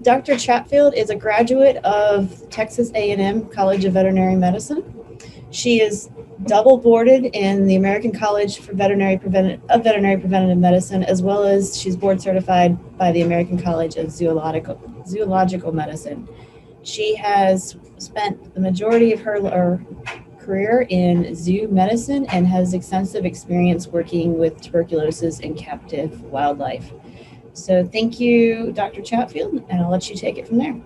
Dr. Chatfield is a graduate of Texas A&M College of Veterinary Medicine. She is double boarded in the American College for Veterinary Preventative Medicine, as well as she's board certified by the American College of Zoological Medicine. She has spent the majority of her career in zoo medicine and has extensive experience working with tuberculosis in captive wildlife. So thank you, Dr. Chatfield, and I'll let you take it from there.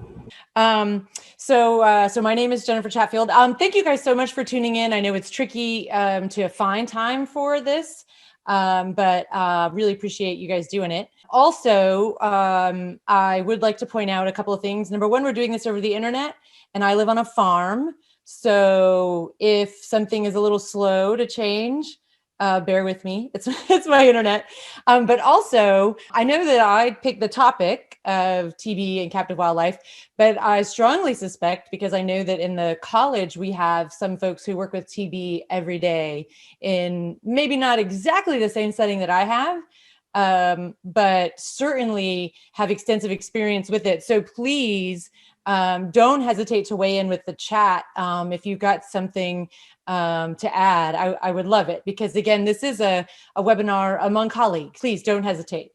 So my name is Jenifer Chatfield. Thank you guys so much for tuning in. I know it's tricky to find time for this, but really appreciate you guys doing it. Also, I would like to point out a couple of things. Number one, we're doing this over the internet, and I live on a farm. So if something is a little slow to change, bear with me. It's my internet. But also, I know that I picked the topic of TB and captive wildlife, but I strongly suspect, because I know that in the college, we have some folks who work with TB every day in maybe not exactly the same setting that I have, but certainly have extensive experience with it. So please don't hesitate to weigh in with the chat if you've got something to add. I would love it, because again, this is a webinar among colleagues. Please don't hesitate.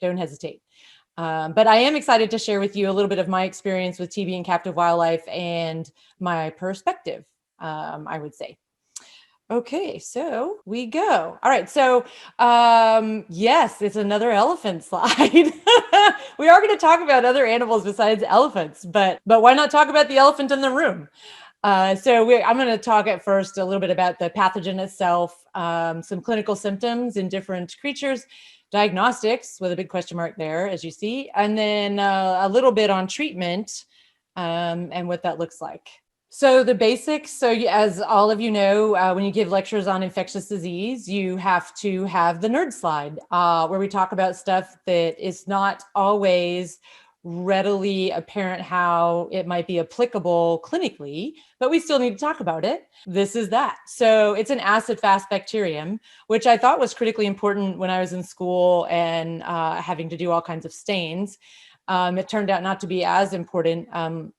But I am excited to share with you a little bit of my experience with TB and captive wildlife and my perspective, I would say. Okay, so we go. All right, so yes, it's another elephant slide. We are going to talk about other animals besides elephants, but why not talk about the elephant in the room? I'm going to talk at first a little bit about the pathogen itself, some clinical symptoms in different creatures, diagnostics with a big question mark there, as you see, and then a little bit on treatment and what that looks like. So the basics, as all of you know, when you give lectures on infectious disease, you have to have the nerd slide where we talk about stuff that is not always readily apparent how it might be applicable clinically, but we still need to talk about it. This is that. So it's an acid-fast bacterium, which I thought was critically important when I was in school and having to do all kinds of stains. It turned out not to be as important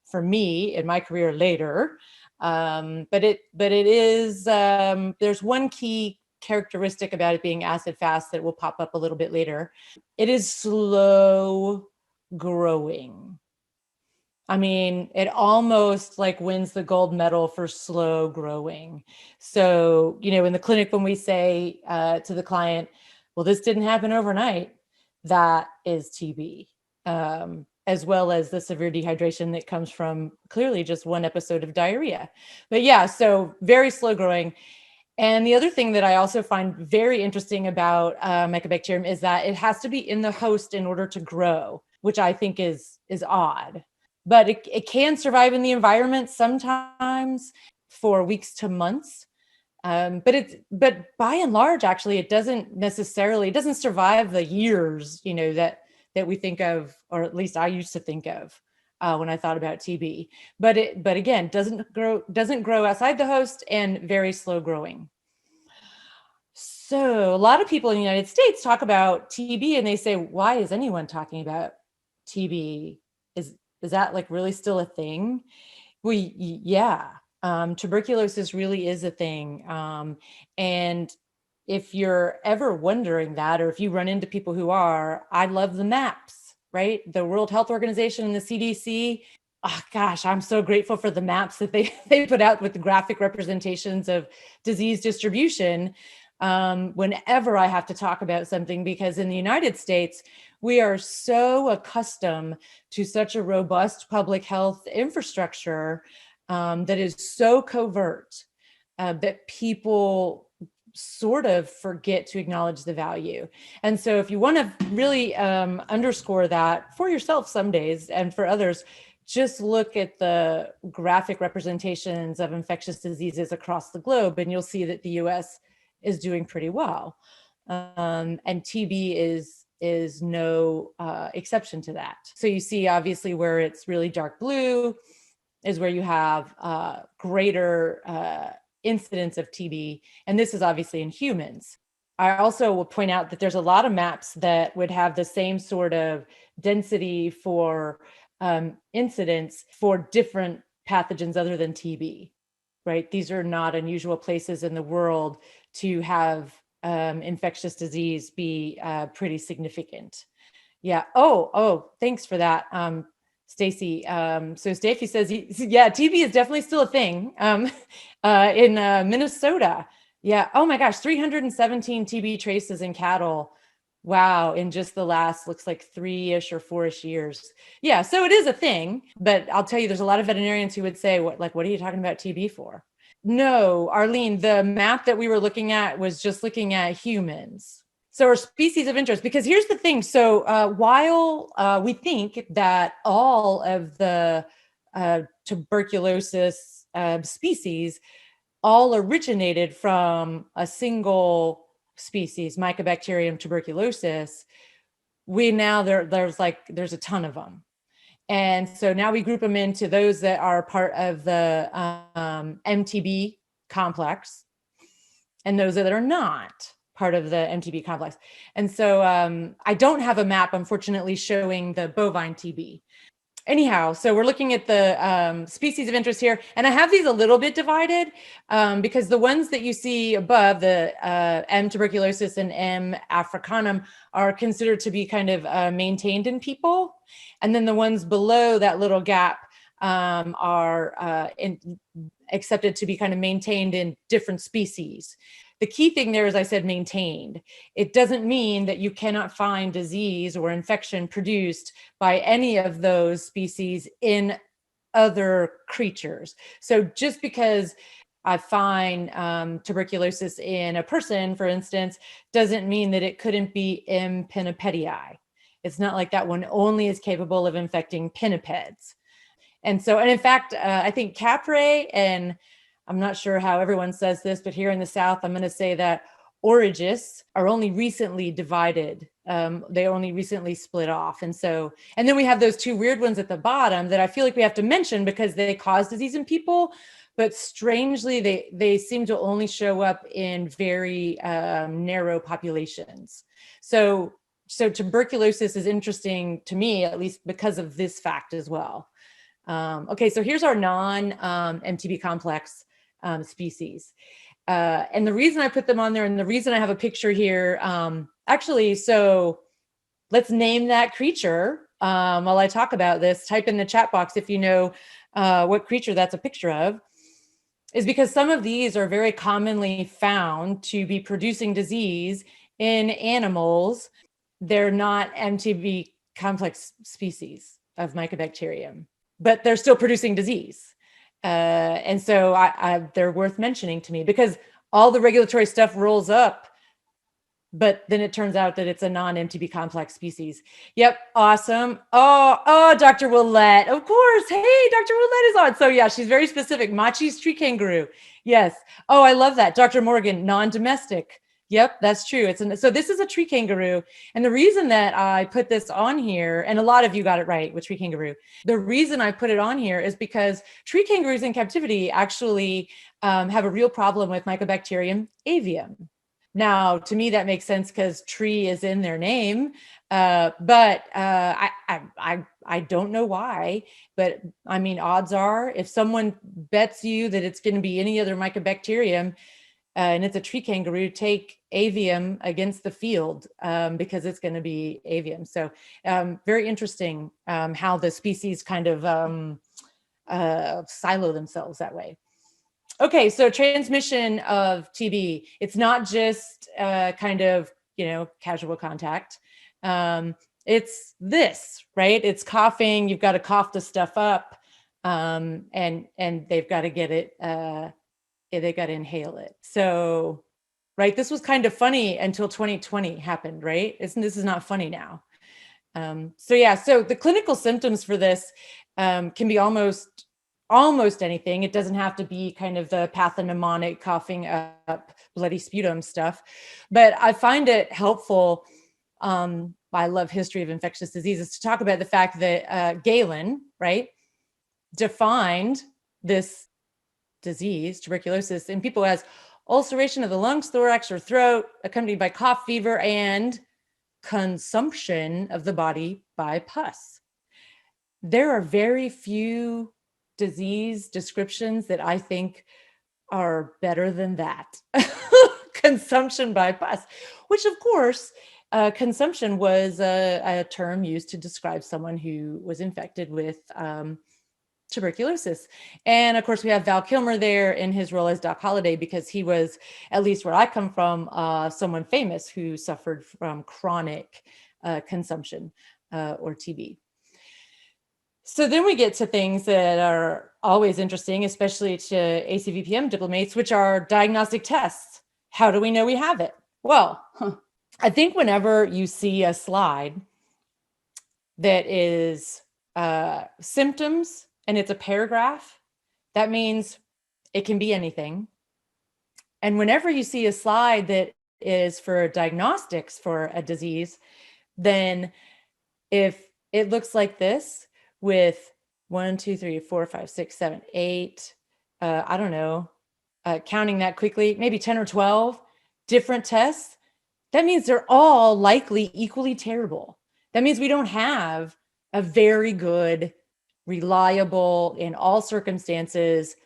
for me in my career later, but it is, there's one key characteristic about it being acid fast that will pop up a little bit later. It is slow growing. I mean, it almost like wins the gold medal for slow growing. So, in the clinic, when we say to the client, well, this didn't happen overnight, that is TB. As well as the severe dehydration that comes from clearly just one episode of diarrhea. But yeah, so very slow growing. And the other thing that I also find very interesting about Mycobacterium is that it has to be in the host in order to grow, which I think is odd. But it can survive in the environment sometimes for weeks to months. But by and large, actually, it doesn't survive the years, that we think of, or at least I used to think of when I thought about TB. But again, doesn't grow outside the host and very slow growing. So a lot of people in the United States talk about TB and they say, why is anyone talking about TB? Is that like really still a thing? Yeah, tuberculosis really is a thing. And if you're ever wondering that, or if you run into people who are, I love the maps, right? The World Health Organization and the CDC. Oh gosh, I'm so grateful for the maps that they put out with the graphic representations of disease distribution whenever I have to talk about something, because in the United States, we are so accustomed to such a robust public health infrastructure that is so covert that people sort of forget to acknowledge the value. And so if you want to really underscore that for yourself some days, and for others, just look at the graphic representations of infectious diseases across the globe, and you'll see that the US is doing pretty well. And TB is no exception to that. So you see, obviously, where it's really dark blue is where you have greater incidence of TB. And this is obviously in humans. I also will point out that there's a lot of maps that would have the same sort of density for incidence for different pathogens other than TB, right? These are not unusual places in the world to have infectious disease be pretty significant. Yeah. Oh, thanks for that, Stacy. So Stacy says, yeah, TB is definitely still a thing in Minnesota. Yeah. Oh my gosh, 317 TB traces in cattle. Wow. In just the last, looks like 3-ish or 4-ish years. Yeah. So it is a thing, but I'll tell you, there's a lot of veterinarians who would say, what are you talking about TB for? No, Arlene, the map that we were looking at was just looking at humans. So our species of interest, because here's the thing. So while we think that all of the tuberculosis species all originated from a single species, Mycobacterium tuberculosis, there's a ton of them. And so now we group them into those that are part of the MTB complex and those that are not part of the MTB complex. And so I don't have a map, unfortunately, showing the bovine TB. Anyhow, so we're looking at the species of interest here, and I have these a little bit divided because the ones that you see above, the M. tuberculosis and M. africanum, are considered to be kind of maintained in people, and then the ones below that little gap are accepted to be kind of maintained in different species. The key thing there is, I said, maintained. It doesn't mean that you cannot find disease or infection produced by any of those species in other creatures. So just because I find tuberculosis in a person, for instance, doesn't mean that it couldn't be M. pinnipedii. It's not like that one only is capable of infecting pinnipeds. And in fact, I think Capre, and I'm not sure how everyone says this, but here in the South, I'm going to say that Origus are only recently divided. They only recently split off. And then we have those two weird ones at the bottom that I feel like we have to mention because they cause disease in people, but strangely, they seem to only show up in very narrow populations. So tuberculosis is interesting to me, at least because of this fact as well. Okay, so here's our non-MTB complex species. And the reason I put them on there and the reason I have a picture here, actually, so let's name that creature while I talk about this. Type in the chat box if you know what creature that's a picture of, is because some of these are very commonly found to be producing disease in animals. They're not MTB complex species of Mycobacterium, but they're still producing disease. And so they're worth mentioning to me because all the regulatory stuff rolls up, but then it turns out that it's a non-MTB complex species. Yep, awesome. Oh, Dr. Willette, of course. Hey, Dr. Willette is on. So yeah, she's very specific. Machi's tree kangaroo. Yes. Oh, I love that. Dr. Morgan, non-domestic. Yep, that's true. So this is a tree kangaroo. And the reason that I put this on here, and a lot of you got it right with tree kangaroo, the reason I put it on here is because tree kangaroos in captivity actually have a real problem with Mycobacterium avium. Now, to me, that makes sense because tree is in their name, but I don't know why. But I mean, odds are, if someone bets you that it's going to be any other Mycobacterium, and it's a tree kangaroo, take avium against the field because it's going to be avium. So very interesting how the species kind of silo themselves that way. Okay, so transmission of TB, it's not just kind of, casual contact. It's this, right? It's coughing, you've got to cough the stuff up and they've got to get it, they got to inhale it. So, right, this was kind of funny until 2020 happened, right? This is not funny now. So the clinical symptoms for this can be almost anything. It doesn't have to be kind of the pathognomonic coughing up bloody sputum stuff, but I find it helpful. I love history of infectious diseases to talk about the fact that Galen, right, defined this disease, tuberculosis, in people as ulceration of the lungs, thorax, or throat, accompanied by cough, fever, and consumption of the body by pus. there are very few disease descriptions that I think are better than that. Consumption by pus, which of course, consumption was a term used to describe someone who was infected with tuberculosis. And of course, we have Val Kilmer there in his role as Doc Holliday, because he was, at least where I come from, someone famous who suffered from chronic consumption or TB. So then we get to things that are always interesting, especially to ACVPM diplomates, which are diagnostic tests. How do we know we have it? Well, I think whenever you see a slide that is symptoms and it's a paragraph, that means it can be anything. And whenever you see a slide that is for diagnostics for a disease, then if it looks like this with 1, 2, 3, 4, 5, 6, 7, 8, I don't know, counting that quickly, maybe 10 or 12 different tests, that means they're all likely equally terrible. That means we don't have a very good, reliable, in all circumstances,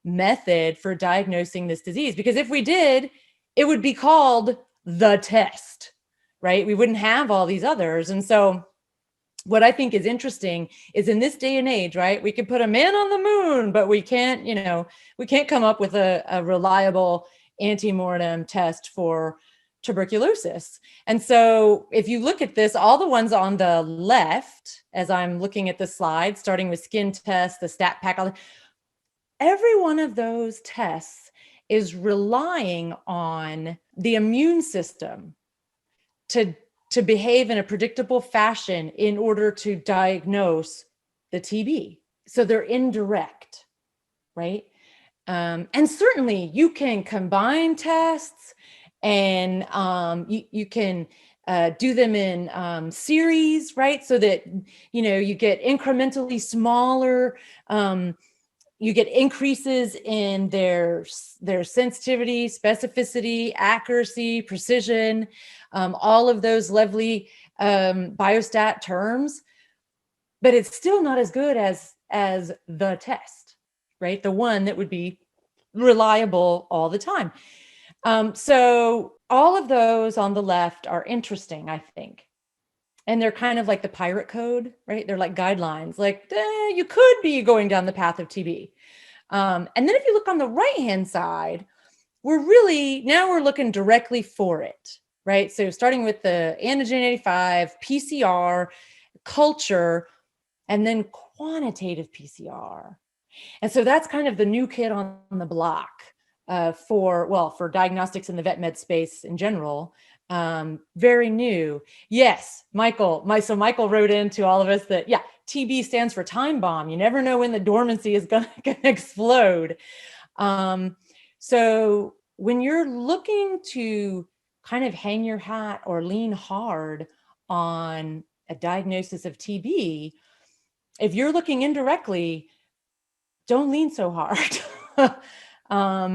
method for diagnosing this disease. Because if we did, it would be called the test, right? We wouldn't have all these others. And so what I think is interesting is, in this day and age, right, we can put a man on the moon, but we can't, we can't come up with a reliable antemortem test for tuberculosis. And so if you look at this, all the ones on the left, as I'm looking at the slide, starting with skin tests, the stat pack, every one of those tests is relying on the immune system to behave in a predictable fashion in order to diagnose the TB. So they're indirect, right? And certainly you can combine tests, and you can do them in series, right? So that, you get incrementally smaller, you get increases in their sensitivity, specificity, accuracy, precision, all of those lovely biostat terms, but it's still not as good as the test, right? The one that would be reliable all the time. So all of those on the left are interesting, I think. And they're kind of like the pirate code, right? They're like guidelines, like you could be going down the path of TB. And then if you look on the right-hand side, we're looking directly for it, right? So starting with the antigen 85, PCR, culture, and then quantitative PCR. And so that's kind of the new kid on the block for diagnostics in the vet med space in general. Very new. Yes, Michael wrote into all of us that, yeah, TB stands for time bomb. You never know when the dormancy is going to explode. So when you're looking to kind of hang your hat or lean hard on a diagnosis of TB, if you're looking indirectly, don't lean so hard,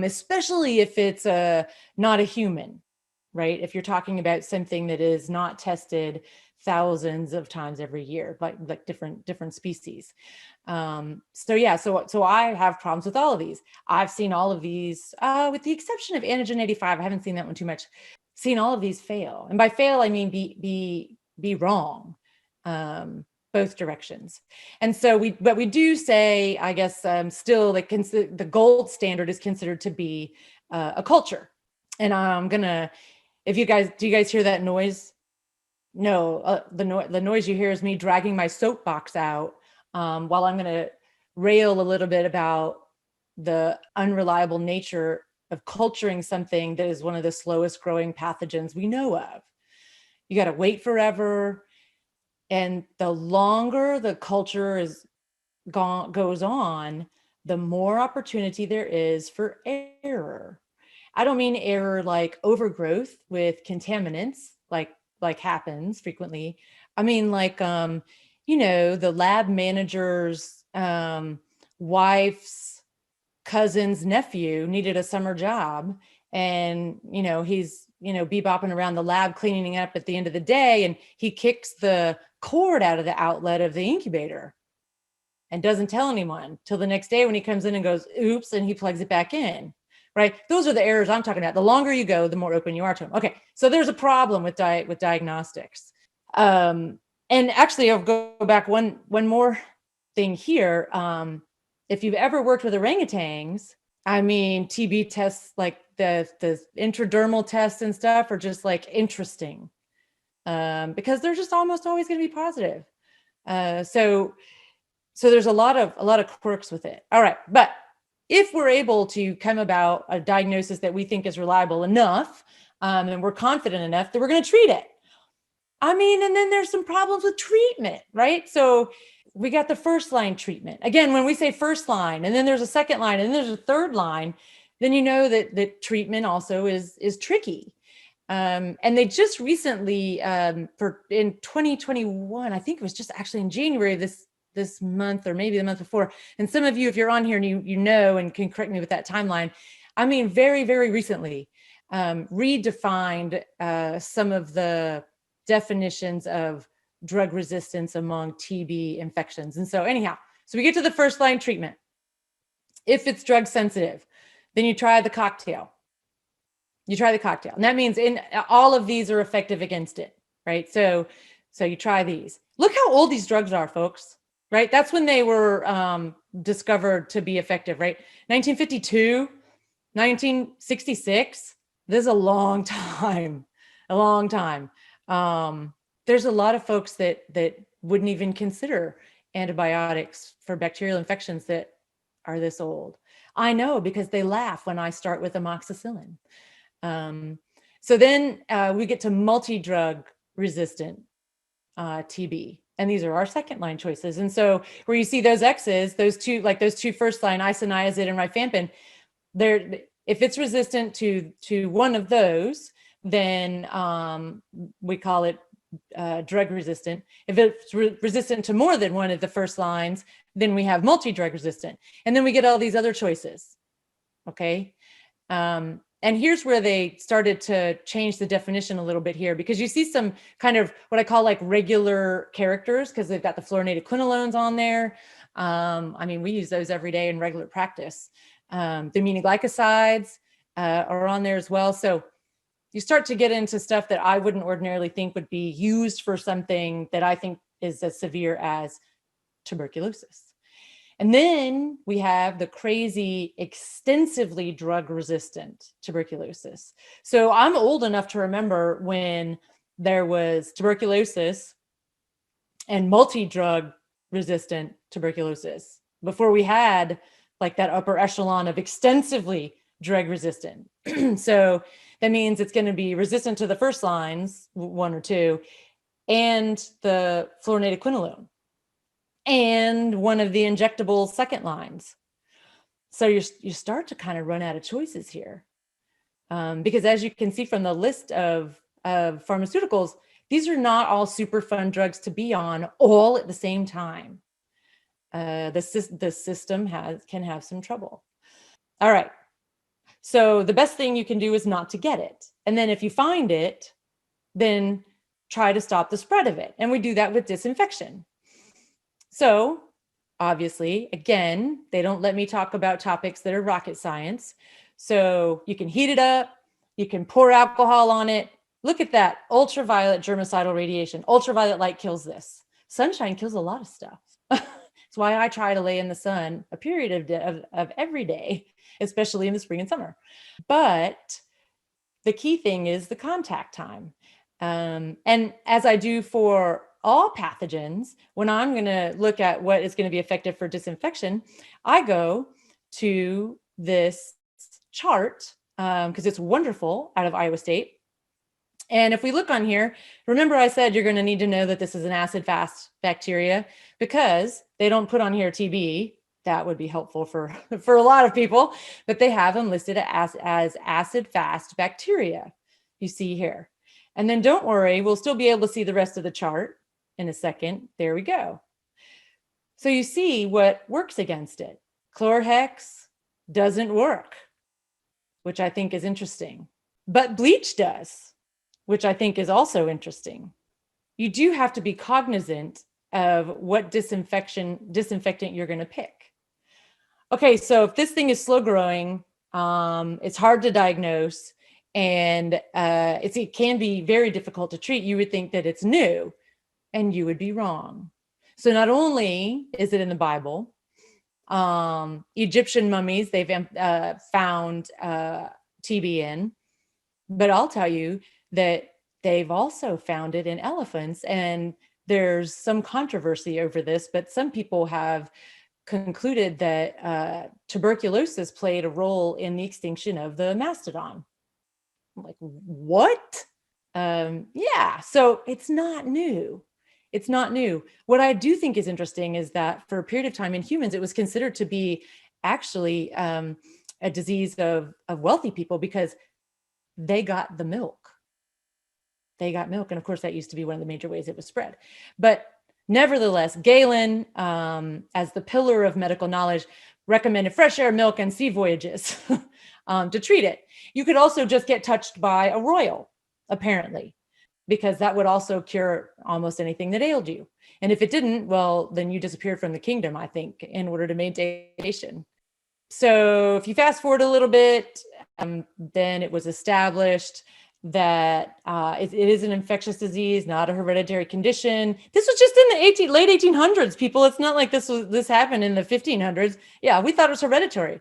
especially if it's not a human, right? If you're talking about something that is not tested thousands of times every year, like different species. So I have problems with all of these. I've seen all of these, with the exception of antigen 85. I haven't seen that one too much. Seen all of these fail, and by fail I mean be wrong, both directions. And so we do say, I guess, still the gold standard is considered to be a culture. And I'm gonna, do you guys hear that noise? No, the noise you hear is me dragging my soapbox out while I'm gonna rail a little bit about the unreliable nature of culturing something that is one of the slowest growing pathogens we know of. You got to wait forever. And the longer the culture goes on, the more opportunity there is for error. I don't mean error like overgrowth with contaminants, like happens frequently. I mean like, the lab manager's wife's cousin's nephew needed a summer job, and he's bebopping around the lab cleaning up at the end of the day, and he kicks the cord out of the outlet of the incubator. and doesn't tell anyone till the next day when he comes in and goes, oops, and he plugs it back in, right? Those are the errors I'm talking about. The longer you go, the more open you are to them. Okay, so there's a problem with diagnostics. And actually, I'll go back one more thing here. If you've ever worked with orangutans, I mean, TB tests, like the intradermal tests and stuff, are just like interesting, because they're just almost always going to be positive. So there's a lot of quirks with it. All right, but if we're able to come about a diagnosis that we think is reliable enough, and we're confident enough that we're going to treat it. I mean, and then there's some problems with treatment, right? So we got the first line treatment. Again, when we say first line, and then there's a second line, and then there's a third line, then you know that treatment also is tricky. And they just recently, in 2021, I think it was just actually in January this month, or maybe the month before. And some of you, if you're on here and you know and can correct me with that timeline, I mean, very, very recently, redefined some of the definitions of drug resistance among TB infections. And so anyhow, so we get to the first line treatment. If it's drug sensitive, then you try the cocktail. You try the cocktail. And that means all of these are effective against it, right? So you try these. Look how old these drugs are, folks, right? That's when they were discovered to be effective, right? 1952, 1966. This is a long time, a long time. There's a lot of folks that wouldn't even consider antibiotics for bacterial infections that are this old. I know, because they laugh when I start with amoxicillin. So then we get to multidrug resistant TB, and these are our second line choices. And so where you see those X's, those two first line, isoniazid and rifampin, if it's resistant to one of those, then we call it drug resistant. If it's resistant to more than one of the first lines, then we have multi-drug resistant. And then we get all these other choices, okay? And here's where they started to change the definition a little bit here, because you see some kind of what I call like regular characters, because they've got the fluorinated quinolones on there. I mean, we use those every day in regular practice. The aminoglycosides are on there as well. So you start to get into stuff that I wouldn't ordinarily think would be used for something that I think is as severe as tuberculosis. And then we have the crazy, extensively drug-resistant tuberculosis. So I'm old enough to remember when there was tuberculosis and multi-drug resistant tuberculosis, before we had like that upper echelon of extensively drug resistant. So that means it's going to be resistant to the first lines, one or two, and the fluorinated quinolone, and one of the injectable second lines. So you start to kind of run out of choices here. Because as you can see from the list of pharmaceuticals, these are not all super fun drugs to be on all at the same time. The system can have some trouble. All right. So the best thing you can do is not to get it. And then if you find it, then try to stop the spread of it. And we do that with disinfection. So obviously, again, they don't let me talk about topics that are rocket science. So you can heat it up, you can pour alcohol on it. Look at that, ultraviolet germicidal radiation. Ultraviolet light kills this. Sunshine kills a lot of stuff. That's why I try to lay in the sun a period of every day, especially in the spring and summer. But the key thing is the contact time. And as I do for all pathogens, when I'm going to look at what is going to be effective for disinfection, I go to this chart because it's wonderful, out of Iowa State. And if we look on here, remember I said you're going to need to know that this is an acid-fast bacteria, because they don't put on here TB. That would be helpful for a lot of people, but they have them listed as acid-fast bacteria, you see here. And then don't worry, we'll still be able to see the rest of the chart in a second. There we go. So you see what works against it. Chlorhex doesn't work, which I think is interesting, but bleach does, which I think is also interesting. You do have to be cognizant of what disinfectant you're going to pick. Okay, so if this thing is slow growing, it's hard to diagnose, and it can be very difficult to treat, you would think that it's new, and you would be wrong. So not only is it in the Bible, Egyptian mummies, they've found TB in, but I'll tell you that they've also found it in elephants, and there's some controversy over this, but some people have concluded that tuberculosis played a role in the extinction of the mastodon. I'm like, what? Yeah, so it's not new. It's not new. What I do think is interesting is that for a period of time in humans, it was considered to be actually a disease of wealthy people because they got the milk. They got milk. And of course, that used to be one of the major ways it was spread. But nevertheless, Galen, as the pillar of medical knowledge, recommended fresh air, milk, and sea voyages to treat it. You could also just get touched by a royal, apparently, because that would also cure almost anything that ailed you. And if it didn't, well, then you disappeared from the kingdom, I think, in order to maintain. So if you fast forward a little bit, then it was established that it is an infectious disease, not a hereditary condition. This was just in the late 1800s, people. It's not like this happened in the 1500s. Yeah, we thought it was hereditary.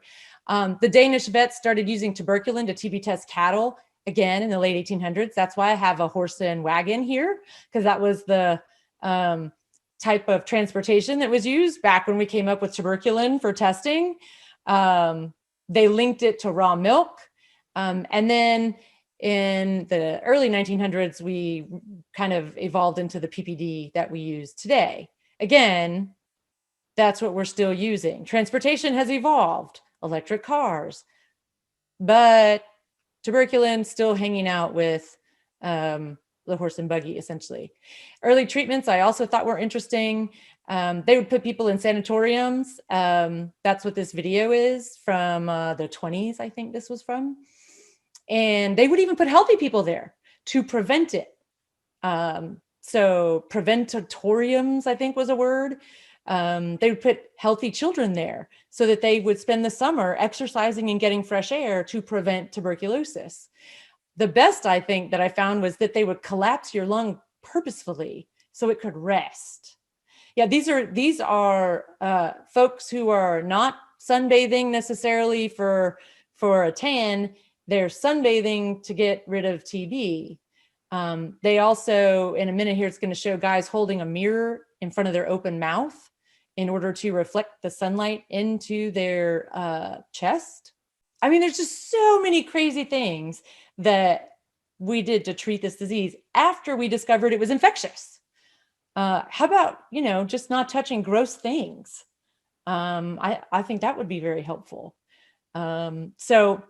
The Danish vets started using tuberculin to TB test cattle again in the late 1800s. That's why I have a horse and wagon here, because that was the type of transportation that was used back when we came up with tuberculin for testing. They linked it to raw milk. And then in the early 1900s, we kind of evolved into the PPD that we use today. Again, that's what we're still using. Transportation has evolved, electric cars, but tuberculin still hanging out with the horse and buggy, essentially. Early treatments I also thought were interesting. They would put people in sanatoriums. That's what this video is from the 20s, I think this was from. And they would even put healthy people there to prevent it. So preventatoriums, I think was a word. They would put healthy children there so that they would spend the summer exercising and getting fresh air to prevent tuberculosis. The best, I think, that I found was that they would collapse your lung purposefully so it could rest. Yeah, these are folks who are not sunbathing necessarily for a tan. They're sunbathing to get rid of TB. They also, in a minute here, it's going to show guys holding a mirror in front of their open mouth in order to reflect the sunlight into their chest. I mean, there's just so many crazy things that we did to treat this disease after we discovered it was infectious. How about, just not touching gross things? I think that would be very helpful. So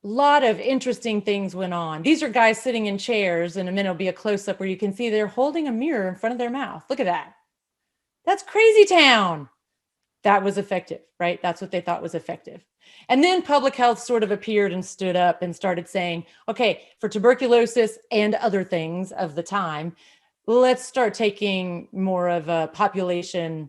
a lot of interesting things went on. These are guys sitting in chairs. In a minute, it'll be a close-up where you can see they're holding a mirror in front of their mouth. Look at that. That's crazy town. That was effective, right? That's what they thought was effective. And then public health sort of appeared and stood up and started saying, okay, for tuberculosis and other things of the time, let's start taking more of a population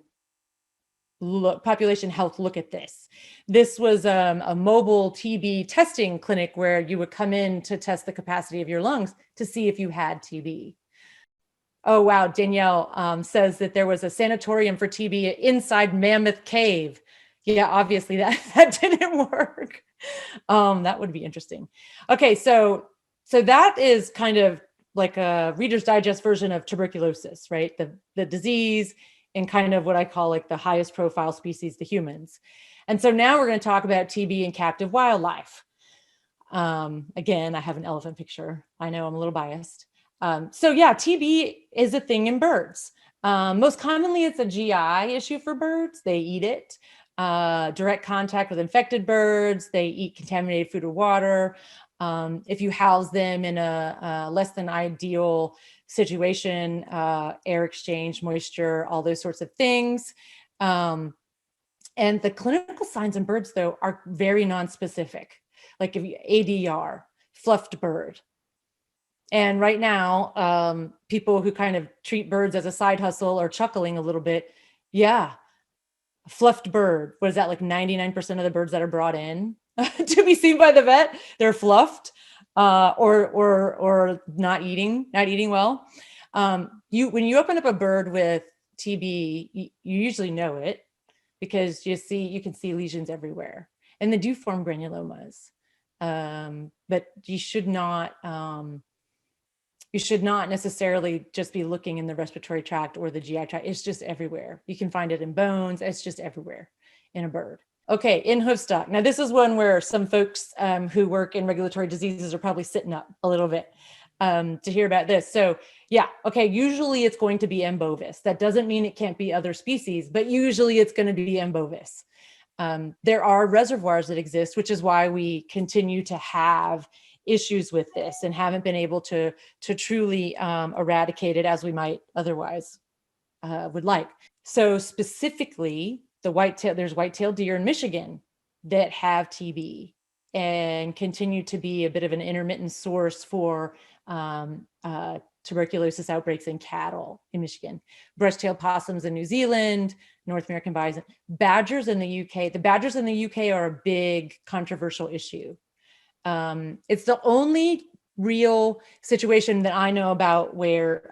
health look at this. This was a mobile TB testing clinic where you would come in to test the capacity of your lungs to see if you had TB. Oh, wow. Danielle says that there was a sanatorium for TB inside Mammoth Cave. Yeah, obviously that didn't work. That would be interesting. Okay, so that is kind of like a Reader's Digest version of tuberculosis, right? The disease and kind of what I call like the highest profile species, the humans. And so now we're going to talk about TB in captive wildlife. Again, I have an elephant picture. I know I'm a little biased. So yeah, TB is a thing in birds. Most commonly, it's a GI issue for birds. They eat it. Direct contact with infected birds. They eat contaminated food or water. If you house them in a less than ideal situation, air exchange, moisture, all those sorts of things. And the clinical signs in birds, though, are very nonspecific. Like if you ADR, fluffed bird. And right now, people who kind of treat birds as a side hustle are chuckling a little bit. Yeah, fluffed bird. What is that, like 99% of the birds that are brought in to be seen by the vet, they're fluffed or not eating well. When you open up a bird with TB, you usually know it because you can see lesions everywhere, and they do form granulomas. But you should not necessarily just be looking in the respiratory tract or the GI tract. It's just everywhere. You can find it in bones. It's just everywhere in a bird. Okay, in hoofstock. Now, this is one where some folks who work in regulatory diseases are probably sitting up a little bit to hear about this. So yeah, okay, usually it's going to be M. bovis. That doesn't mean it can't be other species, but usually it's going to be M. bovis. There are reservoirs that exist, which is why we continue to have issues with this and haven't been able to truly eradicate it as we might otherwise would like. So specifically, there's white-tailed deer in Michigan that have TB and continue to be a bit of an intermittent source for tuberculosis outbreaks in cattle in Michigan. Brush-tailed possums in New Zealand, North American bison, badgers in the UK. The badgers in the UK are a big controversial issue. It's the only real situation that I know about where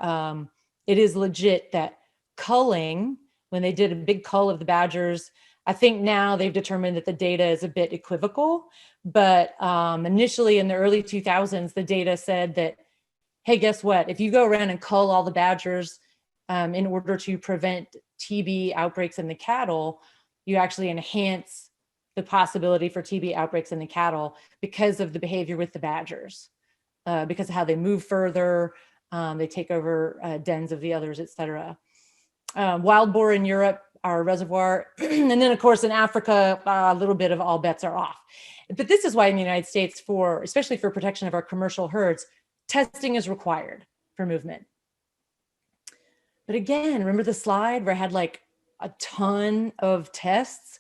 it is legit that culling, when they did a big cull of the badgers, I think now they've determined that the data is a bit equivocal, but initially in the early 2000s, the data said that, hey, guess what? If you go around and cull all the badgers in order to prevent TB outbreaks in the cattle, you actually enhance the possibility for TB outbreaks in the cattle because of the behavior with the badgers, because of how they move further, they take over dens of the others, et cetera. Wild boar in Europe are a reservoir. And then of course in Africa, a little bit of all bets are off. But this is why in the United States, especially for protection of our commercial herds, testing is required for movement. But again, remember the slide where I had like a ton of tests?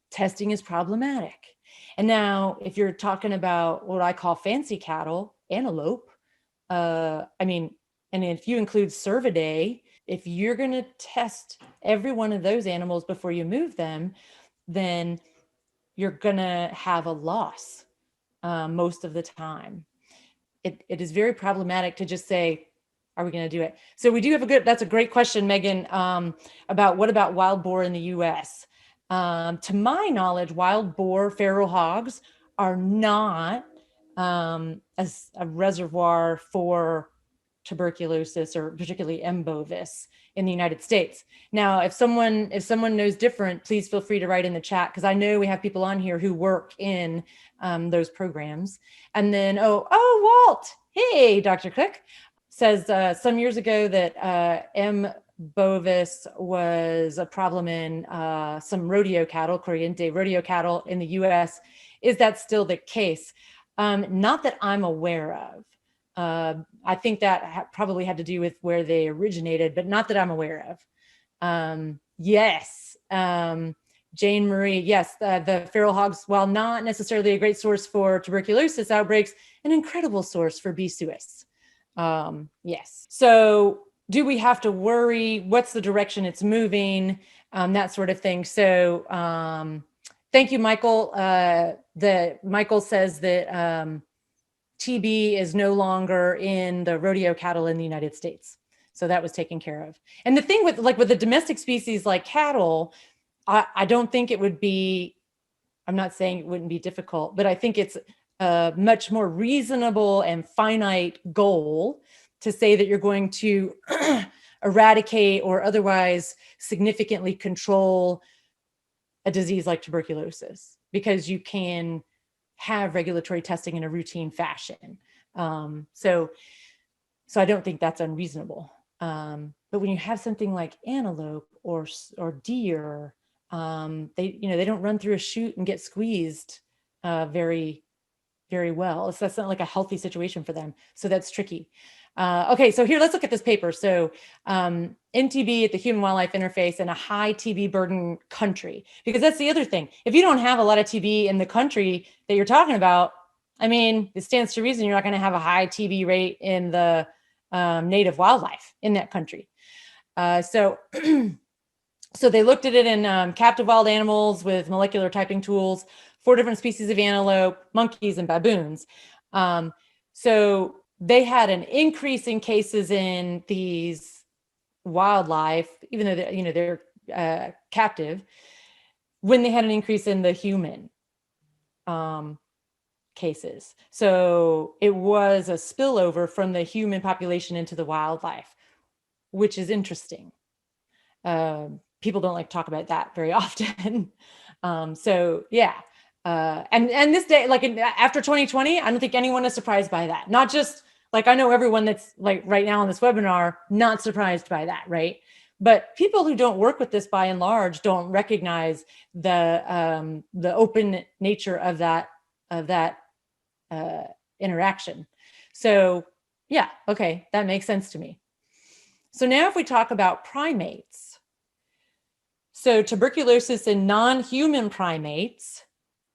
Testing is problematic. And now if you're talking about what I call fancy cattle, antelope, and if you include cervidae, if you're going to test every one of those animals before you move them, then you're going to have a loss most of the time. It is very problematic to just say, are we going to do it? So we do have that's a great question, Megan, about what about wild boar in the US? To my knowledge, wild boar feral hogs are not as a reservoir for tuberculosis or particularly M. bovis in the United States. Now, if someone knows different, please feel free to write in the chat, because I know we have people on here who work in those programs. And then, Walt, hey, Dr. Cook, says some years ago that M. bovis was a problem in some rodeo cattle, Corriente rodeo cattle in the US. Is that still the case? Not that I'm aware of. I think that probably had to do with where they originated, but not that I'm aware of. Yes, Jane Marie, yes, the feral hogs, while not necessarily a great source for tuberculosis outbreaks, an incredible source for B. suis. Yes. So do we have to worry? What's the direction it's moving? That sort of thing. So thank you, Michael. Michael says that TB is no longer in the rodeo cattle in the United States. So that was taken care of. And the thing with the domestic species like cattle, I don't think it would be, I'm not saying it wouldn't be difficult, but I think it's a much more reasonable and finite goal to say that you're going to eradicate or otherwise significantly control a disease like tuberculosis, because you can have regulatory testing in a routine fashion. So I don't think that's unreasonable. But when you have something like antelope or deer, they don't run through a chute and get squeezed very, very well. So that's not like a healthy situation for them. So that's tricky. Okay, so here, let's look at this paper. So NTB at the human wildlife interface in a high TB burden country, because that's the other thing. If you don't have a lot of TB in the country that you're talking about, I mean, it stands to reason you're not going to have a high TB rate in the native wildlife in that country. So they looked at it in captive wild animals with molecular typing tools, 4 different species of antelope, monkeys, and baboons. So they had an increase in cases in these wildlife, even though they're captive, when they had an increase in the human cases. So it was a spillover from the human population into the wildlife, which is interesting. People don't like to talk about that very often. So yeah. And this day, like after 2020, I don't think anyone is surprised by that. Not just like, I know everyone that's like right now on this webinar, not surprised by that, right? But people who don't work with this by and large don't recognize the open nature of that interaction. So yeah, okay, that makes sense to me. So now if we talk about primates, so tuberculosis in non-human primates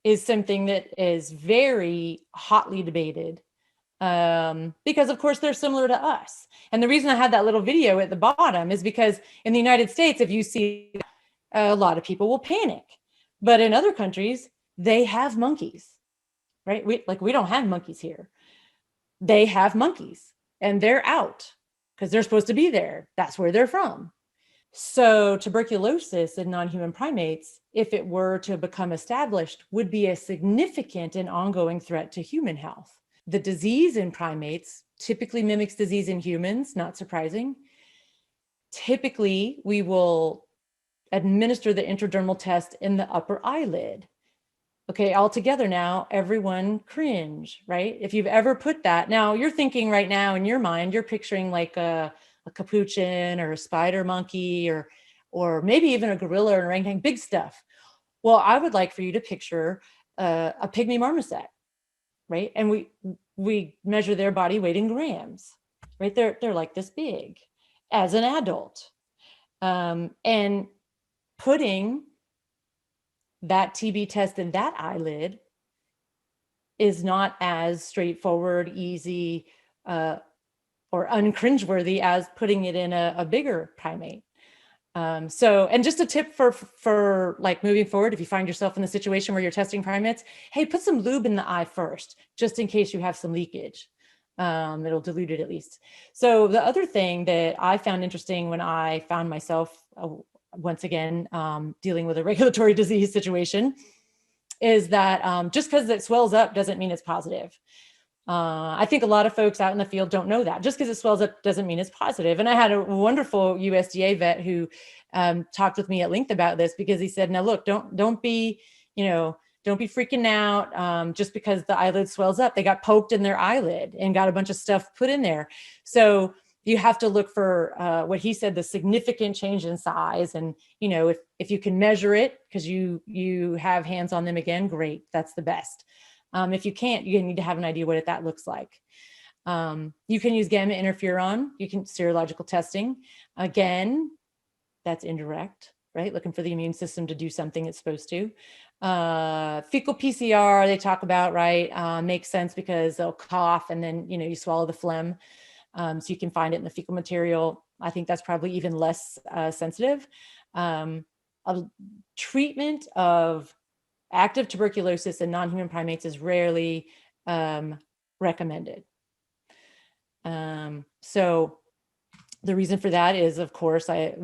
is something that is very hotly debated because of course they're similar to us. And the reason I had that little video at the bottom is because in the United States, if you see a lot of people will panic, but in other countries, they have monkeys, right? We don't have monkeys here. They have monkeys and they're out because they're supposed to be there. That's where they're from. So tuberculosis in non-human primates, if it were to become established, would be a significant and ongoing threat to human health. The disease in primates typically mimics disease in humans, not surprising. Typically, we will administer the intradermal test in the upper eyelid. Okay, all together now, everyone cringe, right? If you've ever put that, now you're thinking right now in your mind, you're picturing like a capuchin or a spider monkey or maybe even a gorilla or an orangutan, big stuff. Well, I would like for you to picture a pygmy marmoset, right? And we measure their body weight in grams, right? They're like this big as an adult. And putting that TB test in that eyelid is not as straightforward, easy, or uncringeworthy as putting it in a bigger primate. So, and just a tip for like moving forward, if you find yourself in the situation where you're testing primates, hey, put some lube in the eye first, just in case you have some leakage. It'll dilute it at least. So the other thing that I found interesting when I found myself, once again, dealing with a regulatory disease situation, is that just because it swells up doesn't mean it's positive. I think a lot of folks out in the field don't know that. Just because it swells up doesn't mean it's positive. And I had a wonderful USDA vet who talked with me at length about this, because he said, now look, don't be freaking out just because the eyelid swells up. They got poked in their eyelid and got a bunch of stuff put in there. So you have to look for what he said, the significant change in size. And, if you can measure it because you have hands on them again, great, that's the best. If you can't, you need to have an idea what that looks like. You can use gamma interferon. You can serological testing. Again, that's indirect, right? Looking for the immune system to do something it's supposed to. Fecal PCR, they talk about, right? Makes sense because they'll cough and then, you swallow the phlegm. So you can find it in the fecal material. I think that's probably even less sensitive. A treatment of active tuberculosis in non-human primates is rarely recommended. So the reason for that is, of course, I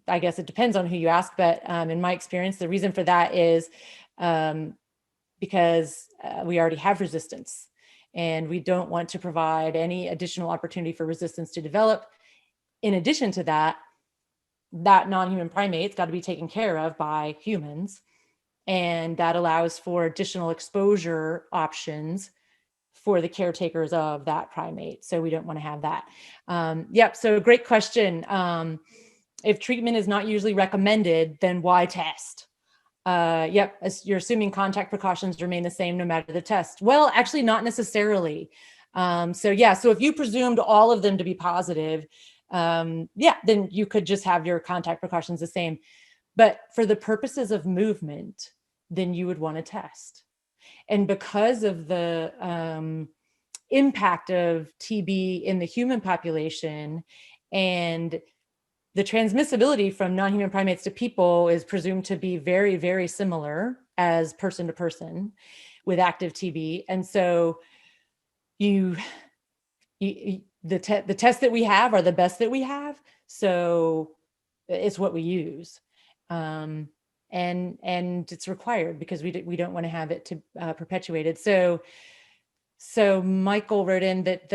guess it depends on who you ask, but in my experience, the reason for that is because we already have resistance and we don't want to provide any additional opportunity for resistance to develop. In addition to that, that non-human primate's got to be taken care of by humans. And that allows for additional exposure options for the caretakers of that primate. So we don't want to have that. Yep. So great question. If treatment is not usually recommended, then why test? Yep. You're assuming contact precautions remain the same no matter the test. Well, actually not necessarily. So if you presumed all of them to be positive, then you could just have your contact precautions the same. But for the purposes of movement, then you would want to test. And because of the impact of TB in the human population, and the transmissibility from non-human primates to people is presumed to be very, very similar as person to person with active TB. And so the tests that we have are the best that we have. So it's what we use. And it's required because we don't want to have it to perpetuated. So Michael wrote in that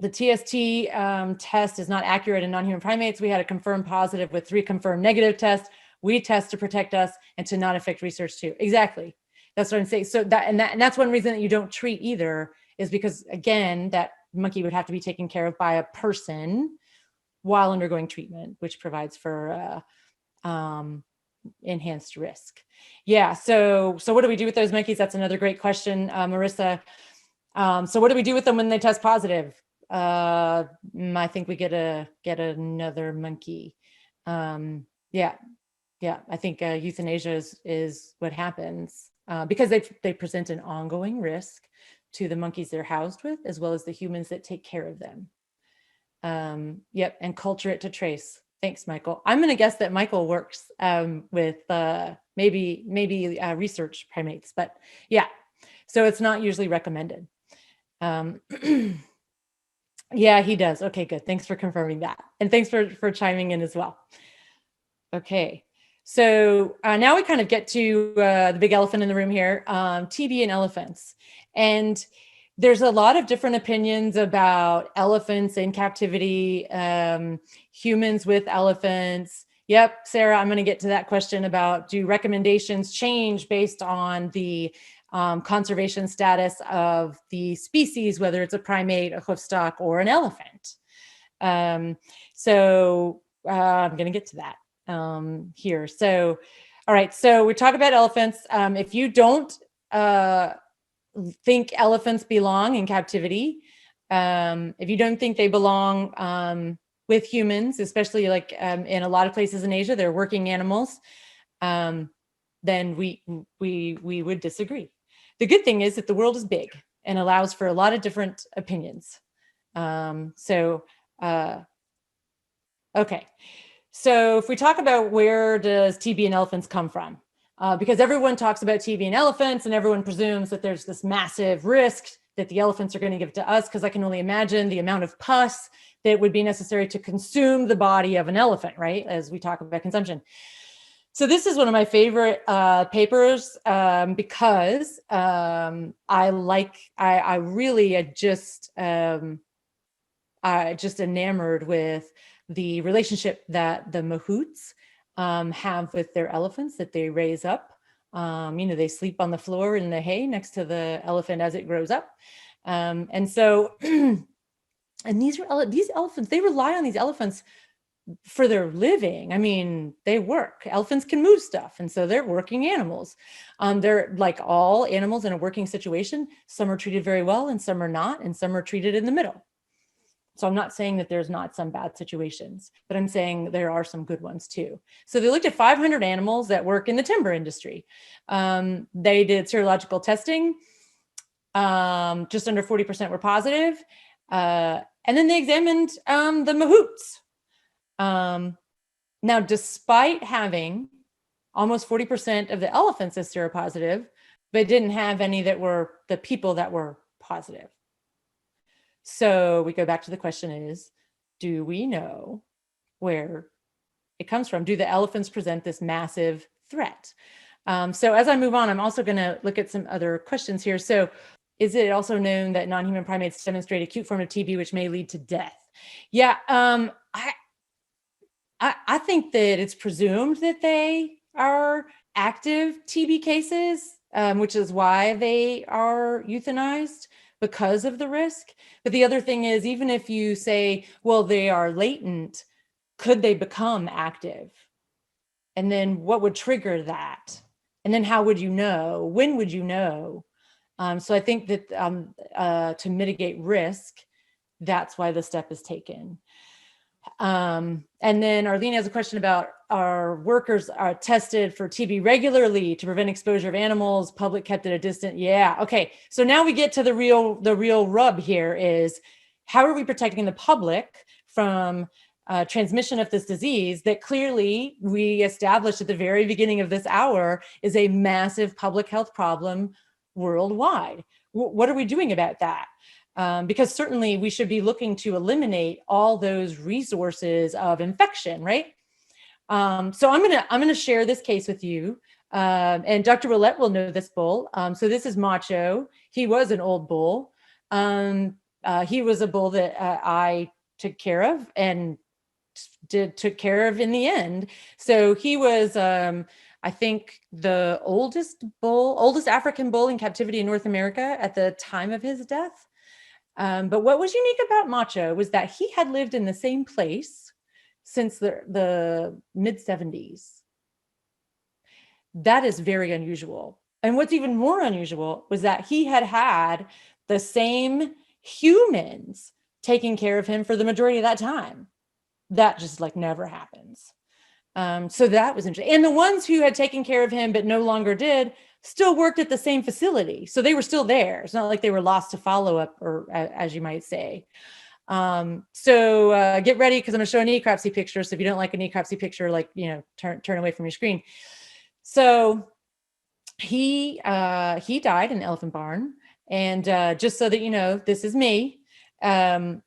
the TST test is not accurate in non-human primates. We had a confirmed positive with 3 confirmed negative tests. We test to protect us and to not affect research too. Exactly. That's what I'm saying. So that's one reason that you don't treat either, is because, again, that monkey would have to be taken care of by a person while undergoing treatment, which provides for enhanced risk. Yeah. So what do we do with those monkeys? That's another great question, Marissa. So what do we do with them when they test positive? I think we get another monkey. Yeah. I think euthanasia is what happens because they present an ongoing risk to the monkeys they're housed with, as well as the humans that take care of them. Yep, and culture it to trace. Thanks, Michael. I'm going to guess that Michael works with maybe research primates, but yeah, so it's not usually recommended. Yeah, he does. Okay, good. Thanks for confirming that. And thanks for chiming in as well. Okay, so now we kind of get to the big elephant in the room here, TB in elephants. And there's a lot of different opinions about elephants in captivity, humans with elephants. Yep, Sarah, I'm going to get to that question about, do recommendations change based on the conservation status of the species, whether it's a primate, a hoofstock, or an elephant? So I'm going to get to that here. So, all right, so we talk about elephants. If you don't think elephants belong in captivity, if you don't think they belong with humans, especially like in a lot of places in Asia, they're working animals, then we would disagree. The good thing is that the world is big and allows for a lot of different opinions. Okay. So if we talk about where does TB in elephants come from? Because everyone talks about TB in elephants and everyone presumes that there's this massive risk that the elephants are going to give to us, because I can only imagine the amount of pus that would be necessary to consume the body of an elephant, right? As we talk about consumption. So this is one of my favorite papers because I really just enamored with the relationship that the mahouts have with their elephants that they raise up. They sleep on the floor in the hay next to the elephant as it grows up. And so, and these elephants, they rely on these elephants for their living. I mean, they work. Elephants can move stuff. And so they're working animals. They're like all animals in a working situation. Some are treated very well and some are not, and some are treated in the middle. So I'm not saying that there's not some bad situations, but I'm saying there are some good ones too. So they looked at 500 animals that work in the timber industry. They did serological testing. Just under 40% were positive. And then they examined the mahouts. Now, despite having almost 40% of the elephants as seropositive, but didn't have any that were the people that were positive. So we go back to the question is, do we know where it comes from? Do the elephants present this massive threat? So as I move on, I'm also going to look at some other questions here. So is it also known that non-human primates demonstrate acute form of TB, which may lead to death? Yeah, I think that it's presumed that they are active TB cases, which is why they are euthanized, because of the risk. But the other thing is, even if you say, well, they are latent, could they become active? And then what would trigger that? And then how would you know? When would you know? So I think that to mitigate risk, that's why the step is taken. And then Arlene has a question about, our workers are tested for TB regularly to prevent exposure of animals, public kept at a distance. Yeah. Okay. So now we get to the real rub here is, how are we protecting the public from transmission of this disease that clearly we established at the very beginning of this hour is a massive public health problem worldwide? What are we doing about that? Because certainly we should be looking to eliminate all those resources of infection, right? So I'm gonna share this case with you, and Dr. Willett will know this bull. So this is Macho. He was an old bull. He was a bull that I took care of and took care of in the end. So he was, I think, the oldest African bull in captivity in North America at the time of his death. But what was unique about Macho was that he had lived in the same place since the mid-70s. That is very unusual. And what's even more unusual was that he had had the same humans taking care of him for the majority of that time. That just like never happens. So that was interesting. And the ones who had taken care of him but no longer did still worked at the same facility. So they were still there. It's not like they were lost to follow-up, or as you might say. So get ready, because I'm going to show a necropsy picture. So if you don't like a necropsy picture, like, turn away from your screen. So he died in Elephant Barn. And just so that you know, this is me. And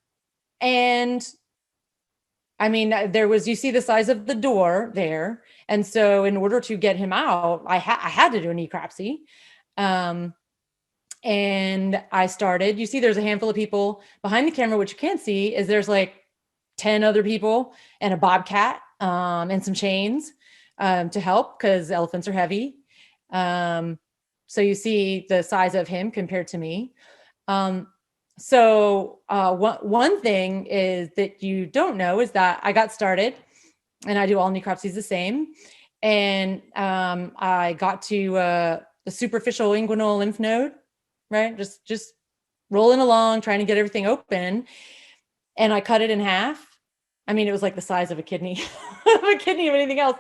I mean, you see the size of the door there. And so in order to get him out, I had to do a necropsy. And I started, you see, there's a handful of people behind the camera. What you can't see is there's like 10 other people and a bobcat, and some chains, to help, because elephants are heavy. So you see the size of him compared to me. So one thing is that you don't know is that I got started, and I do all necropsies the same. And I got to the superficial inguinal lymph node, right? Just rolling along, trying to get everything open. And I cut it in half. I mean, it was like the size of a kidney, of anything else.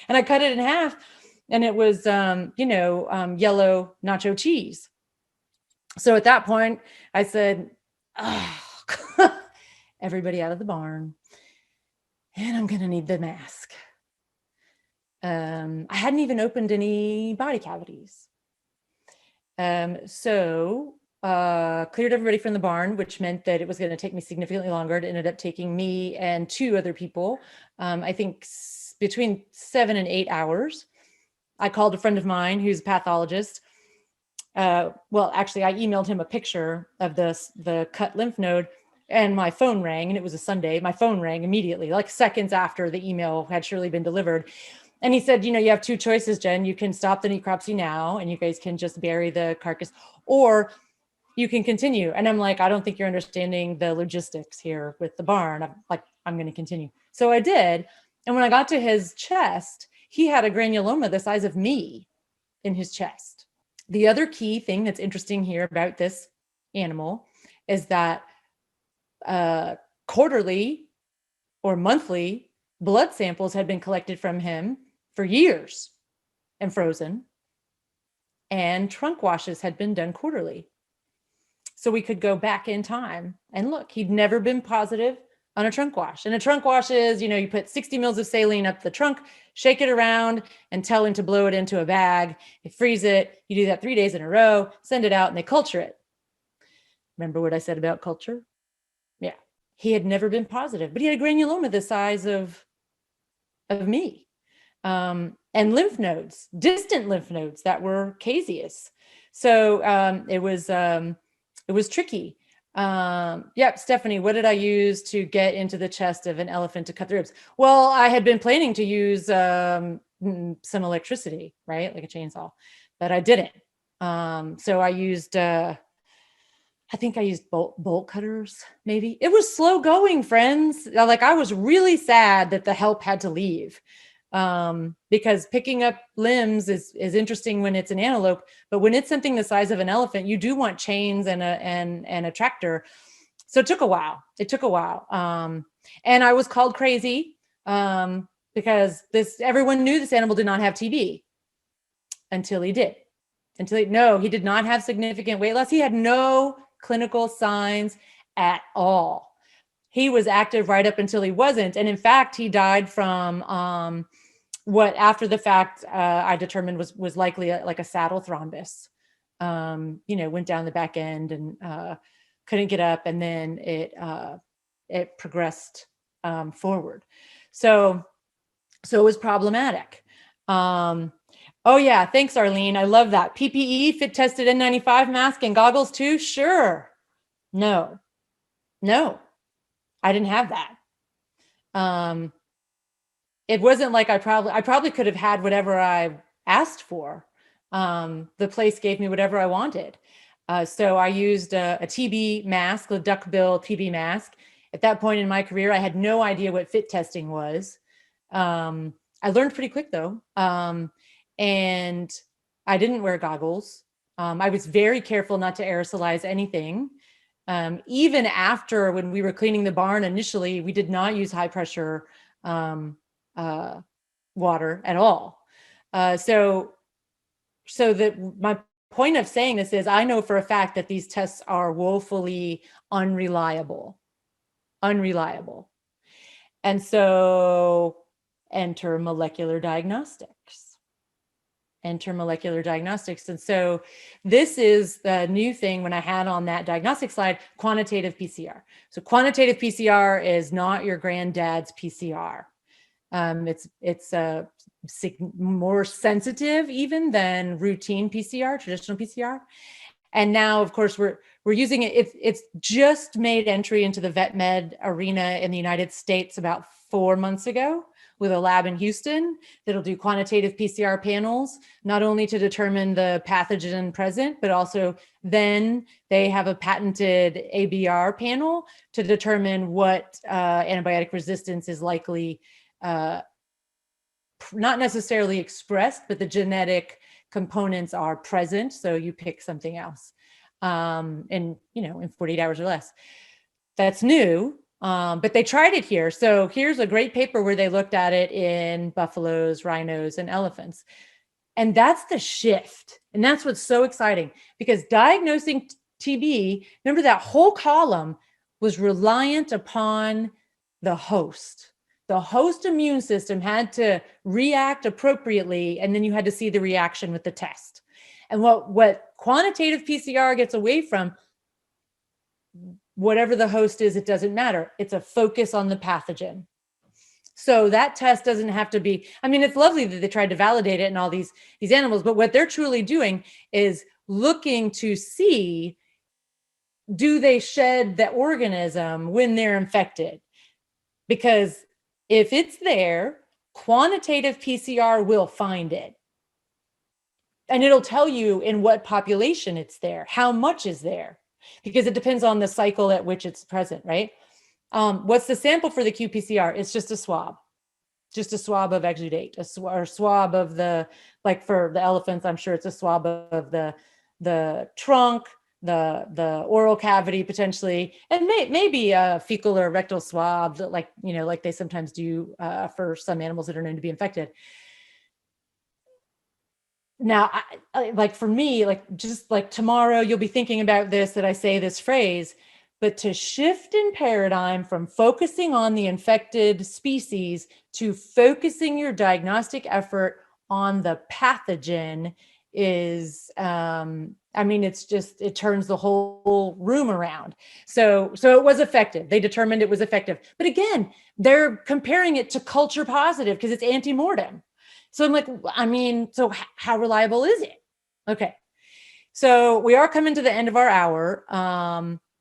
And I cut it in half, and it was, yellow nacho cheese. So at that point, I said, oh, everybody out of the barn, and I'm going to need the mask. I hadn't even opened any body cavities. So cleared everybody from the barn, which meant that it was going to take me significantly longer. It ended up taking me and 2 other people, I think between 7 and 8 hours. I called a friend of mine who's a pathologist. Well, actually, I emailed him a picture of the cut lymph node, and my phone rang, and it was a Sunday. My phone rang immediately, like seconds after the email had surely been delivered. And he said, you have 2 choices, Jen. You can stop the necropsy now, and you guys can just bury the carcass, or you can continue. And I'm like, I don't think you're understanding the logistics here with the barn. I'm going to continue. So I did. And when I got to his chest, he had a granuloma the size of me in his chest. The other key thing that's interesting here about this animal is that quarterly or monthly blood samples had been collected from him for years and frozen, and trunk washes had been done quarterly. So we could go back in time and look, he'd never been positive on a trunk wash. And a trunk wash is, you put 60 mils of saline up the trunk, shake it around, and tell him to blow it into a bag. You freeze it. You do that 3 days in a row, send it out, and they culture it. Remember what I said about culture? Yeah. He had never been positive, but he had a granuloma the size of me. And lymph nodes, distant lymph nodes that were caseous. So it was tricky. Yep, Stephanie, what did I use to get into the chest of an elephant to cut the ribs? Well, I had been planning to use some electricity, right? Like a chainsaw, but I didn't. So I used, I think I used bolt cutters, maybe. It was slow going, friends. Like, I was really sad that the help had to leave. Because picking up limbs is interesting when it's an antelope, but when it's something the size of an elephant, you do want chains and a tractor. So it took a while. And I was called crazy because everyone knew this animal did not have TB until he did. No, he did not have significant weight loss. He had no clinical signs at all. He was active right up until he wasn't. And in fact, he died from what after the fact I determined was likely like a saddle thrombus. Went down the back end and couldn't get up, and then it progressed forward. So it was problematic. Oh yeah, thanks, Arlene. I love that. PPE, fit tested N95 mask and goggles too? Sure. No, I didn't have that. It wasn't like I probably could have had whatever I asked for. The place gave me whatever I wanted. So I used a TB mask, a duckbill TB mask. At that point in my career, I had no idea what fit testing was. I learned pretty quick though. And I didn't wear goggles. I was very careful not to aerosolize anything. Even after when we were cleaning the barn initially, we did not use high pressure water at all. So that my point of saying this is I know for a fact that these tests are woefully unreliable. And so enter molecular diagnostics. And so this is the new thing when I had on that diagnostic slide, quantitative PCR. So quantitative PCR is not your granddad's PCR. It's more sensitive even than routine PCR, traditional PCR. And now, of course, we're using it. It's just made entry into the vet med arena in the United States about 4 months ago, with a lab in Houston that'll do quantitative PCR panels, not only to determine the pathogen present, but also then they have a patented ABR panel to determine what antibiotic resistance is likely, not necessarily expressed, but the genetic components are present. So you pick something else in 48 hours or less. That's new. But they tried it here. So here's a great paper where they looked at it in buffaloes, rhinos, and elephants. And that's the shift. And that's what's so exciting, because diagnosing TB, remember that whole column was reliant upon the host. The host immune system had to react appropriately, and then you had to see the reaction with the test. And what quantitative PCR gets away from, whatever the host is, it doesn't matter. It's a focus on the pathogen. So that test doesn't have to be, I mean, it's lovely that they tried to validate it in all these animals, but what they're truly doing is looking to see, do they shed the organism when they're infected? Because if it's there, quantitative PCR will find it. And it'll tell you in what population it's there, how much is there, because it depends on the cycle at which it's present, right? What's the sample for the qPCR? It's just a swab of exudate, or swab of the, like for the elephants, I'm sure it's a swab of the trunk, the oral cavity potentially, and maybe a fecal or rectal swab, that like they sometimes do for some animals that are known to be infected. Now, like for me, like just like tomorrow, you'll be thinking about this, that I say this phrase, but to shift in paradigm from focusing on the infected species to focusing your diagnostic effort on the pathogen is, I mean, it's just, it turns the whole room around. So it was effective. They determined it was effective. But again, they're comparing it to culture positive because it's antemortem. So I'm like, I mean, so how reliable is it? Okay. So we are coming to the end of our hour.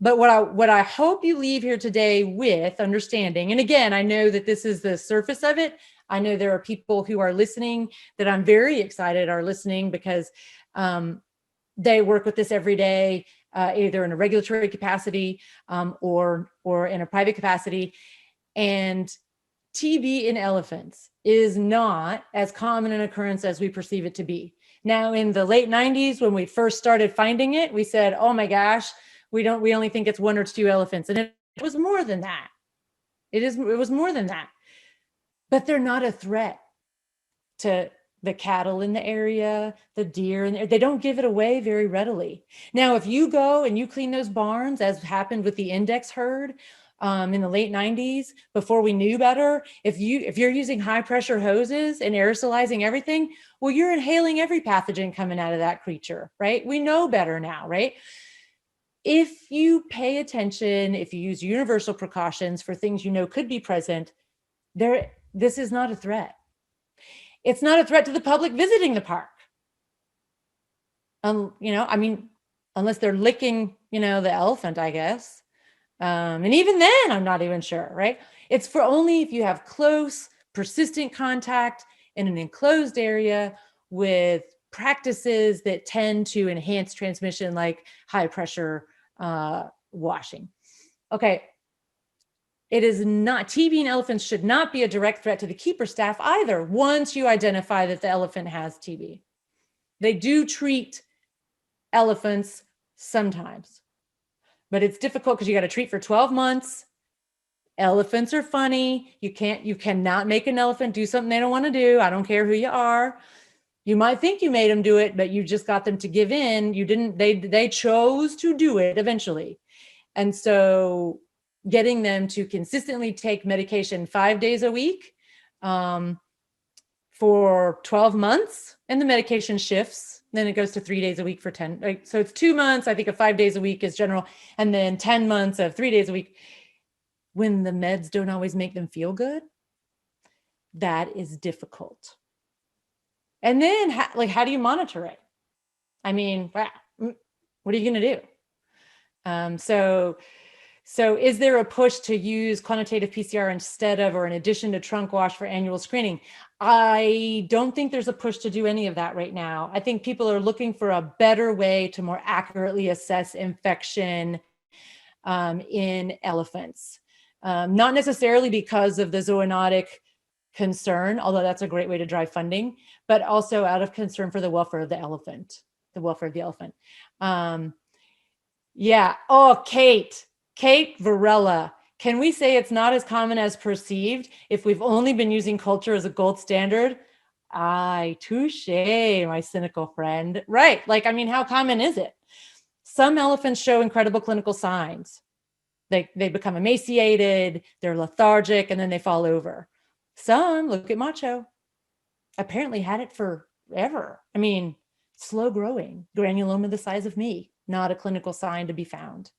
But what I hope you leave here today with understanding, and again, I know that this is the surface of it. I know there are people who are listening that I'm very excited are listening because they work with this every day, either in a regulatory capacity or in a private capacity. And TB in elephants is not as common an occurrence as we perceive it to be. Now, in the late 90s, when we first started finding it, we said, oh my gosh, we only think it's 1 or 2 elephants. And it was more than that. It was more than that, but they're not a threat to the cattle in the area, the deer, and they don't give it away very readily. Now, if you go and you clean those barns, as happened with the index herd in the late 90s, before we knew better, if you're using high pressure hoses and aerosolizing everything, well, you're inhaling every pathogen coming out of that creature, right? We know better now, right? If you pay attention, if you use universal precautions for things you know could be present, this is not a threat. It's not a threat to the public visiting the park. You know, I mean, unless they're licking, you know, the elephant, I guess. And even then, I'm not even sure, right? It's for only if you have close, persistent contact in an enclosed area with practices that tend to enhance transmission, like high pressure washing. Okay. It is not, TB in elephants should not be a direct threat to the keeper staff either, once you identify that the elephant has TB. They do treat elephants sometimes, but it's difficult because you got to treat for 12 months. Elephants are funny. You cannot make an elephant do something they don't want to do. I don't care who you are. You might think you made them do it, but you just got them to give in. You didn't, they chose to do it eventually. And so getting them to consistently take medication 5 days a week for 12 months, and the medication shifts. Then it goes to 3 days a week for 10. Right? So it's 2 months, I think, of 5 days a week is general, and then 10 months of 3 days a week. When the meds don't always make them feel good, that is difficult. And then how do you monitor it? I mean, what are you going to do? So is there a push to use quantitative PCR instead of, or in addition to, trunk wash for annual screening? I don't think there's a push to do any of that right now. I think people are looking for a better way to more accurately assess infection in elephants. Not necessarily because of the zoonotic concern, although that's a great way to drive funding, but also out of concern for the welfare of the elephant, Yeah. Oh, Kate Varela, can we say it's not as common as perceived if we've only been using culture as a gold standard? Aye, touche, my cynical friend. Right. Like, I mean, how common is it? Some elephants show incredible clinical signs. They become emaciated, they're lethargic, and then they fall over. Some, look at Macho, apparently had it forever. I mean, slow growing, granuloma the size of me, not a clinical sign to be found.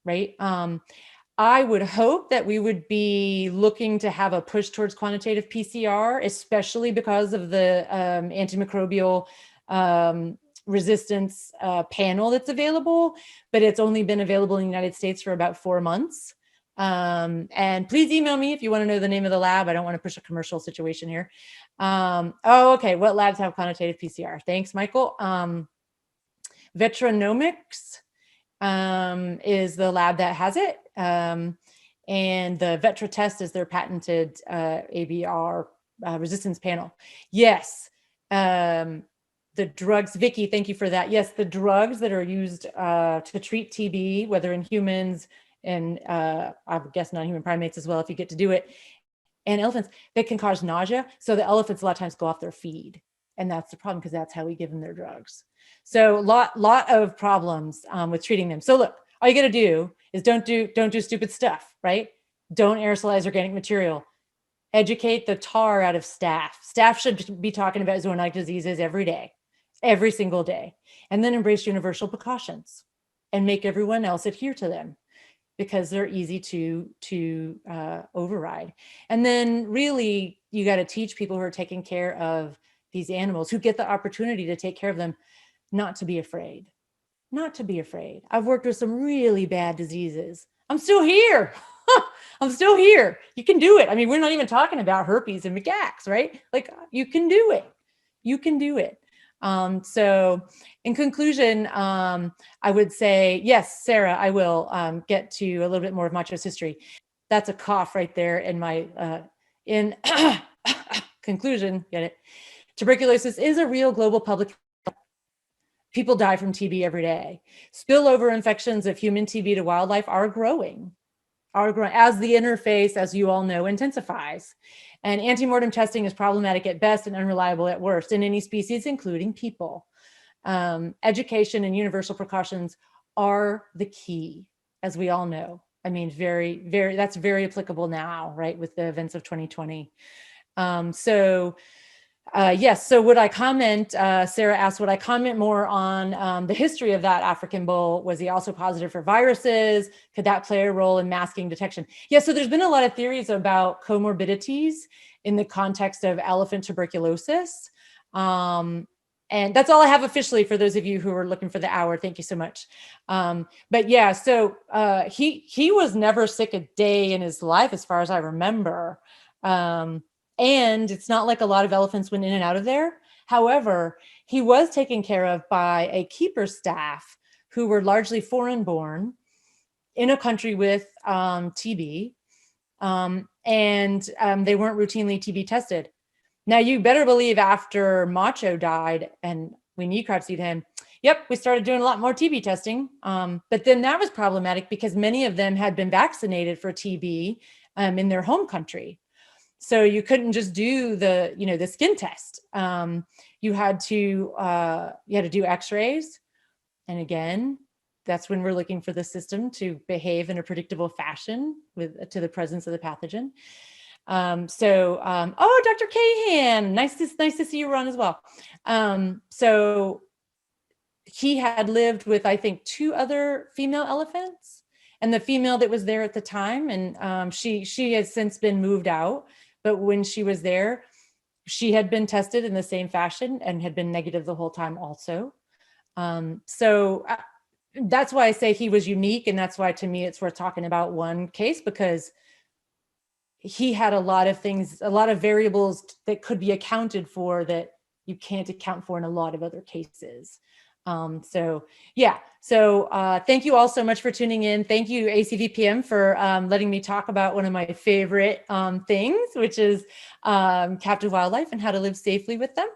Right? I would hope that we would be looking to have a push towards quantitative PCR, especially because of the antimicrobial resistance panel that's available, but it's only been available in the United States for about 4 months. And please email me if you want to know the name of the lab. I don't want to push a commercial situation here. Okay. What labs have quantitative PCR? Thanks, Michael. Vetronomics is the lab that has it. And the Vetra test is their patented ABR resistance panel. Yes. The drugs, Vicky, thank you for that. Yes, the drugs that are used to treat TB, whether in humans and I guess non-human primates as well, if you get to do it, and elephants, they can cause nausea. So the elephants a lot of times go off their feed. And that's the problem, because that's how we give them their drugs. So lot of problems with treating them. So look, all you got to do is don't do stupid stuff, right? Don't aerosolize organic material. Educate the tar out of staff. Staff should be talking about zoonotic diseases every day, every single day, and then embrace universal precautions and make everyone else adhere to them, because they're easy to override. And then really, you got to teach people who are taking care of these animals, who get the opportunity to take care of them, not to be afraid, not to be afraid. I've worked with some really bad diseases. I'm still here. I'm still here. You can do it. I mean, we're not even talking about herpes and McGax, right? Like, you can do it. You can do it. So in conclusion, I would say, yes, Sarah, I will get to a little bit more of Macho's history. That's a cough right there in my, in conclusion, get it? Tuberculosis is a real global public health. People die from TB every day. Spillover infections of human TB to wildlife are growing. are growing as the interface, as you all know, intensifies. And antemortem testing is problematic at best and unreliable at worst in any species, including people. Education and universal precautions are the key, as we all know. I mean, that's very applicable now, right, with the events of 2020. Yes, so would I comment, Sarah asked, would I comment more on the history of that African bull? Was he also positive for viruses? Could that play a role in masking detection? Yeah, so there's been a lot of theories about comorbidities in the context of elephant tuberculosis. And that's all I have officially for those of you who are looking for the hour. Thank you so much. But yeah, so he was never sick a day in his life, as far as I remember. And it's not like a lot of elephants went in and out of there. However, he was taken care of by a keeper staff who were largely foreign born in a country with TB, and they weren't routinely TB tested. Now, you better believe after Macho died and we necropsied him, yep, we started doing a lot more TB testing. But then that was problematic because many of them had been vaccinated for TB in their home country. So you couldn't just do the skin test. You had to do X-rays. And again, that's when we're looking for the system to behave in a predictable fashion to the presence of the pathogen. Oh, Dr. Cahan, nice to see you run as well. So he had lived with, I think, 2 other female elephants, and the female that was there at the time, and she has since been moved out. But when she was there, she had been tested in the same fashion and had been negative the whole time also. That's why I say he was unique. And that's why, to me, it's worth talking about one case, because he had a lot of things, a lot of variables that could be accounted for that you can't account for in a lot of other cases. Thank you all so much for tuning in. Thank you, ACVPM, for letting me talk about one of my favorite things, which is captive wildlife and how to live safely with them.